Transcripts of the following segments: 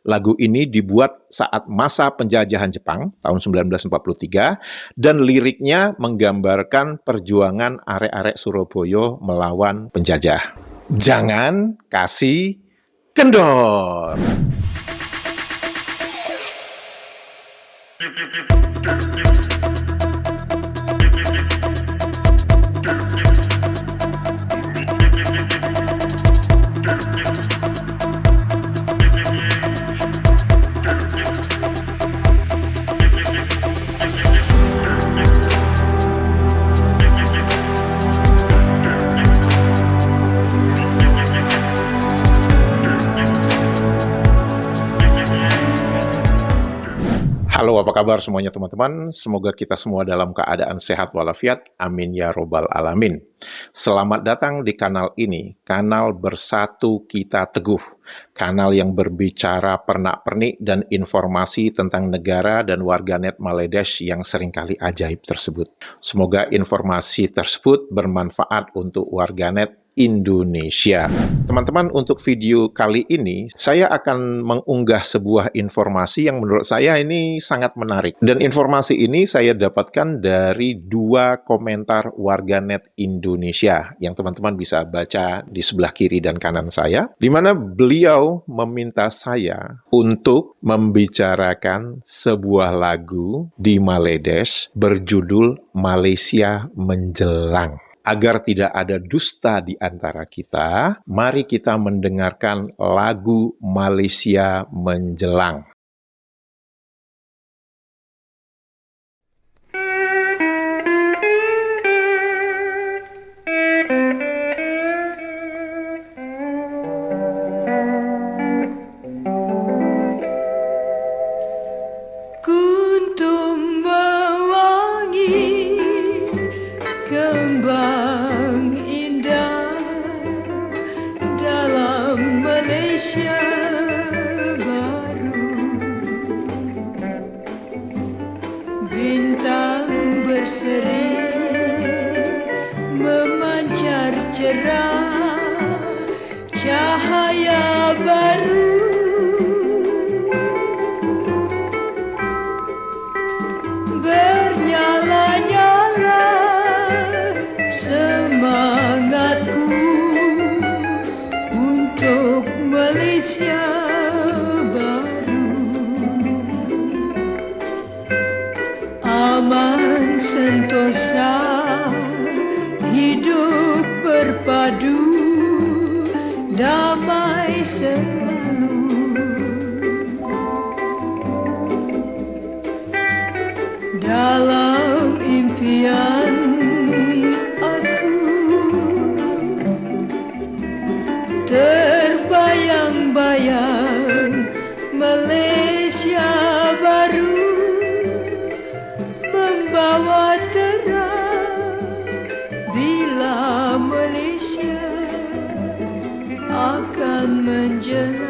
Lagu ini dibuat saat masa penjajahan Jepang tahun 1943 dan liriknya menggambarkan perjuangan arek-arek Surabaya melawan penjajah. Jangan kasih kendor. Halo, apa kabar semuanya teman-teman? Semoga kita semua dalam keadaan sehat walafiat. Amin ya robbal alamin. Selamat datang di kanal ini, kanal Bersatu Kita Teguh. Kanal yang berbicara pernak-pernik dan informasi tentang negara dan warganet Maledesh yang seringkali ajaib tersebut. Semoga informasi tersebut bermanfaat untuk warganet Indonesia. Teman-teman, untuk video kali ini, saya akan mengunggah sebuah informasi yang menurut saya ini sangat menarik. Dan informasi ini saya dapatkan dari 2 komentar warganet Indonesia yang teman-teman bisa baca di sebelah kiri dan kanan saya, di mana beliau meminta saya untuk membicarakan sebuah lagu di Maledesh berjudul Malaysia Menjelang. Agar tidak ada dusta di antara kita, mari kita mendengarkan lagu Malaysia Menjelang. Kuntum mewangi kembang indah dalam Malaysia baru. Bintang berseri memancar cerah, cahaya baru. Bernyala-nyala semangatku untuk Malaysia baru. Aman sentosa, hidup berpadu, damai selalu. Dalam impian aku terbayang-bayang Malaysia baru membawa terang bila Malaysia akan menjelang.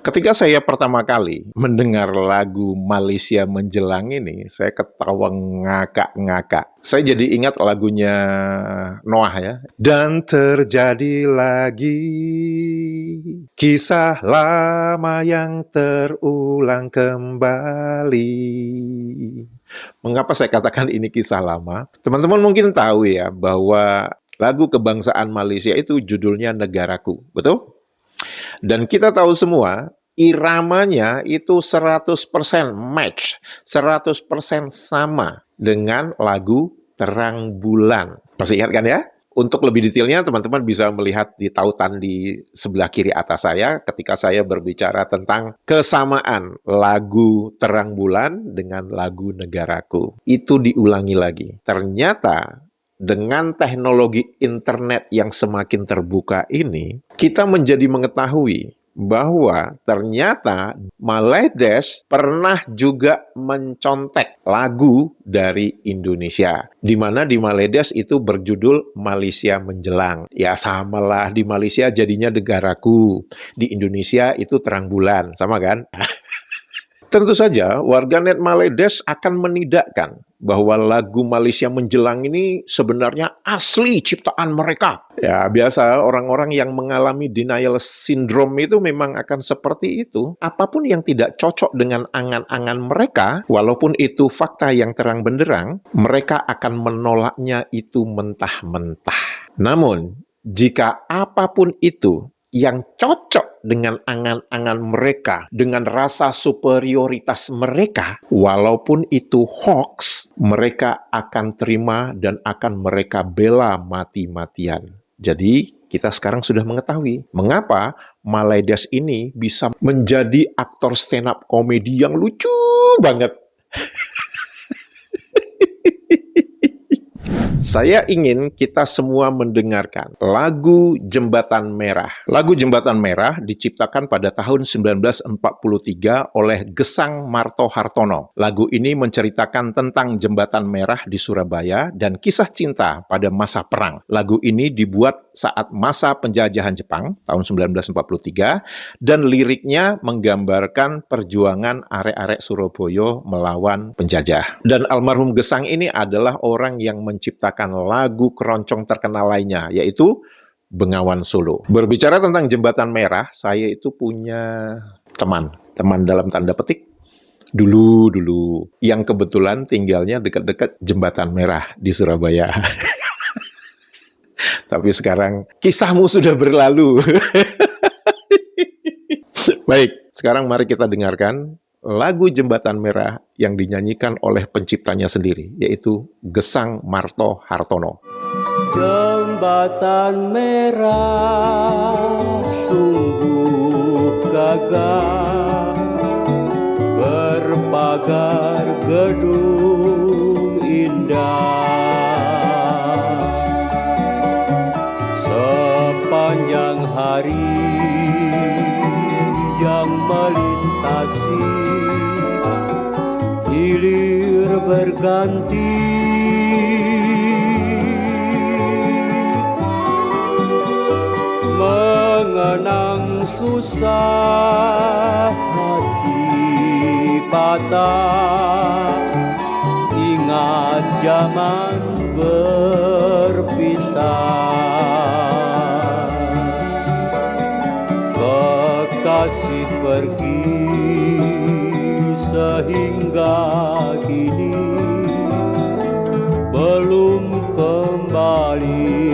Ketika saya pertama kali mendengar lagu Malaysia Menjelang ini, saya ketawa ngakak-ngakak. Saya jadi ingat lagunya Noah ya. Dan terjadi lagi kisah lama yang terulang kembali. Mengapa saya katakan ini kisah lama? Teman-teman mungkin tahu ya bahwa lagu kebangsaan Malaysia itu judulnya Negaraku, betul? Dan kita tahu semua, iramanya itu 100% match, 100% sama dengan lagu Terang Bulan. Masih ingat kan ya? Untuk lebih detailnya, teman-teman bisa melihat di tautan di sebelah kiri atas saya ketika saya berbicara tentang kesamaan lagu Terang Bulan dengan lagu Negaraku. Itu diulangi lagi. Ternyata dengan teknologi internet yang semakin terbuka ini, kita menjadi mengetahui bahwa ternyata Maledesh pernah juga mencontek lagu dari Indonesia. Di mana di Maledesh itu berjudul Malaysia Menjelang. Ya samalah, di Malaysia jadinya Negaraku. Di Indonesia itu Terang Bulan, sama kan? Tentu saja warganet Maledes akan menidakkan bahwa lagu Malaysia Menjelang ini sebenarnya asli ciptaan mereka. Ya, biasa orang-orang yang mengalami denial syndrome itu memang akan seperti itu. Apapun yang tidak cocok dengan angan-angan mereka, walaupun itu fakta yang terang benderang, mereka akan menolaknya itu mentah-mentah. Namun, jika apapun itu yang cocok dengan angan-angan mereka, dengan rasa superioritas mereka, walaupun itu hoax, mereka akan terima dan akan mereka bela mati-matian. Jadi, kita sekarang sudah mengetahui mengapa Maledes ini bisa menjadi aktor stand up komedi yang lucu banget. Saya ingin kita semua mendengarkan lagu Jembatan Merah. Lagu Jembatan Merah diciptakan pada tahun 1943 oleh Gesang Marto Hartono. Lagu ini menceritakan tentang Jembatan Merah di Surabaya dan kisah cinta pada masa perang. Lagu ini dibuat saat masa penjajahan Jepang tahun 1943 dan liriknya menggambarkan perjuangan arek-arek Surabaya melawan penjajah. Dan almarhum Gesang ini adalah orang yang menciptakan lagu keroncong terkenal lainnya, yaitu Bengawan Solo. Berbicara tentang Jembatan Merah, saya itu punya teman dalam tanda petik, dulu, yang kebetulan tinggalnya dekat-dekat Jembatan Merah di Surabaya. Tapi sekarang kisahmu sudah berlalu. Baik, sekarang mari kita dengarkan lagu Jembatan Merah yang dinyanyikan oleh penciptanya sendiri, yaitu Gesang Marto Hartono. Jembatan merah sungguh gagah, berpagar gedung indah. Sepanjang hari yang melintasi, hilir berganti, mengenang susah hati patah, ingat zaman berpisah. Kekasih pergi sehingga kini belum kembali.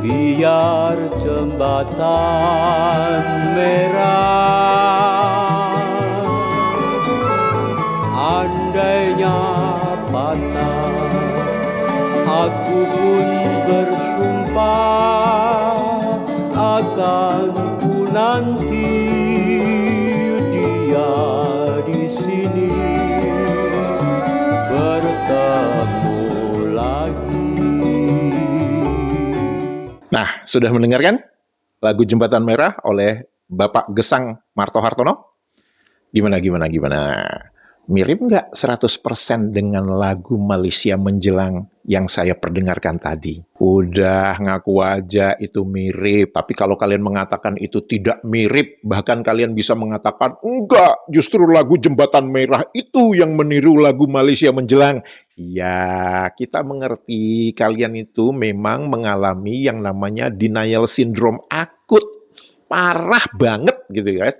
Biar jembatan merah andainya patah, aku pun bersumpah akan ku nanti dia di sini bertemu lagi. Nah, sudah mendengarkan lagu Jembatan Merah oleh Bapak Gesang Marto Hartono? Gimana? Mirip nggak 100% dengan lagu Malaysia Menjelang yang saya perdengarkan tadi? Udah ngaku aja itu mirip. Tapi kalau kalian mengatakan itu tidak mirip, bahkan kalian bisa mengatakan, enggak, justru lagu Jembatan Merah itu yang meniru lagu Malaysia Menjelang. Ya, kita mengerti kalian itu memang mengalami yang namanya denial syndrome akut. Parah banget gitu ya.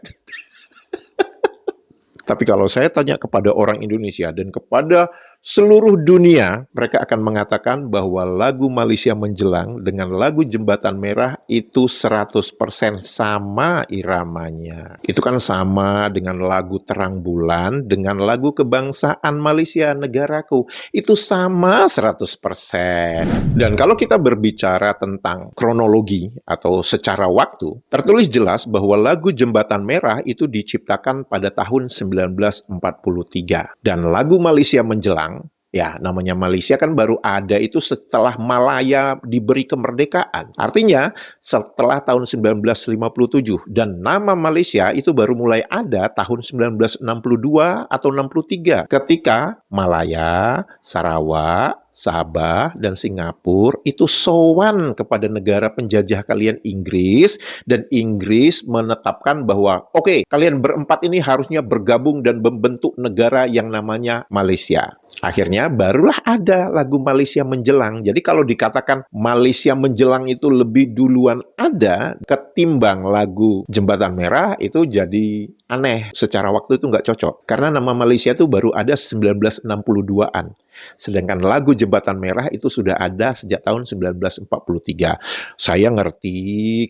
Tapi kalau saya tanya kepada orang Indonesia dan kepada seluruh dunia, mereka akan mengatakan bahwa lagu Malaysia Menjelang dengan lagu Jembatan Merah itu 100% sama iramanya. Itu kan sama dengan lagu Terang Bulan, dengan lagu Kebangsaan Malaysia Negaraku. Itu sama 100%. Dan kalau kita berbicara tentang kronologi atau secara waktu, tertulis jelas bahwa lagu Jembatan Merah itu diciptakan pada tahun 1943. Dan lagu Malaysia Menjelang, ya, namanya Malaysia kan baru ada itu setelah Malaya diberi kemerdekaan. Artinya, setelah tahun 1957. Dan nama Malaysia itu baru mulai ada tahun 1962 atau 63. Ketika Malaya, Sarawak, Sabah dan Singapura itu sowan kepada negara penjajah kalian Inggris, dan Inggris menetapkan bahwa oke, kalian berempat ini harusnya bergabung dan membentuk negara yang namanya Malaysia. Akhirnya barulah ada lagu Malaysia Menjelang. Jadi kalau dikatakan Malaysia Menjelang itu lebih duluan ada ketimbang lagu Jembatan Merah, itu jadi aneh. Secara waktu itu nggak cocok. Karena nama Malaysia itu baru ada 1962-an. Sedangkan lagu Jembatan Merah itu sudah ada sejak tahun 1943. Saya ngerti,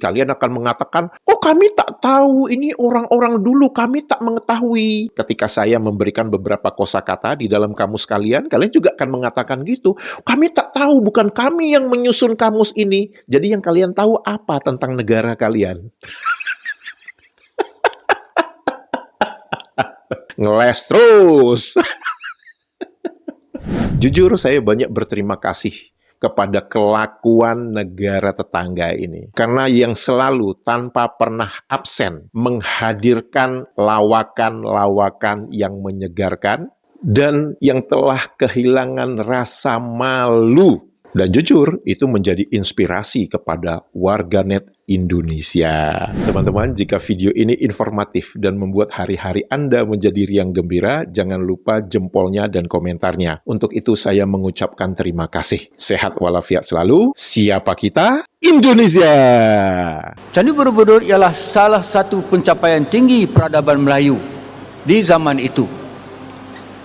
kalian akan mengatakan, oh kami tak tahu, ini orang-orang dulu, kami tak mengetahui. Ketika saya memberikan beberapa kosakata di dalam kamus kalian, kalian juga akan mengatakan gitu. Kami tak tahu, bukan kami yang menyusun kamus ini. Jadi yang kalian tahu apa tentang negara kalian? Ngeles terus. Jujur saya banyak berterima kasih kepada kelakuan negara tetangga ini. Karena yang selalu tanpa pernah absen menghadirkan lawakan-lawakan yang menyegarkan dan yang telah kehilangan rasa malu. Dan jujur, itu menjadi inspirasi kepada warganet Indonesia. Teman-teman, jika video ini informatif dan membuat hari-hari Anda menjadi riang gembira, jangan lupa jempolnya dan komentarnya. Untuk itu saya mengucapkan terima kasih. Sehat walafiat selalu. Siapa kita? Indonesia! Candi Borobudur ialah salah satu pencapaian tinggi peradaban Melayu di zaman itu.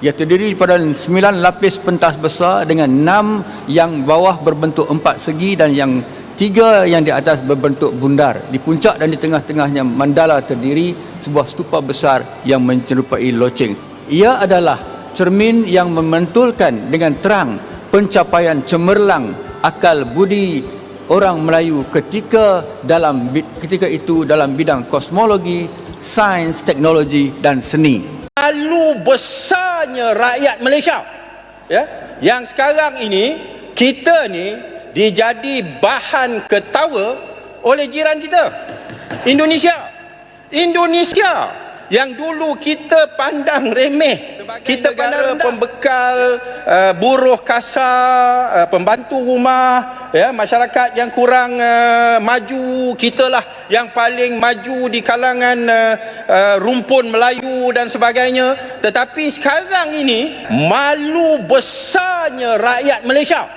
Ia terdiri daripada 9 lapis pentas besar dengan 6 yang bawah berbentuk 4 segi dan yang 3 yang di atas berbentuk bundar. Di puncak dan di tengah-tengahnya mandala terdiri sebuah stupa besar yang menyerupai loceng. Ia adalah cermin yang memantulkan dengan terang pencapaian cemerlang akal budi orang Melayu ketika itu dalam bidang kosmologi, sains, teknologi dan seni. Malu besarnya rakyat Malaysia, ya, yang sekarang ini kita ni dijadi bahan ketawa oleh jiran kita, Indonesia yang dulu kita pandang remeh, kita pandang pembekal, buruh kasar, pembantu rumah, ya, masyarakat yang kurang maju, kitalah yang paling maju di kalangan rumpun Melayu dan sebagainya. Tetapi sekarang ini malu besarnya rakyat Malaysia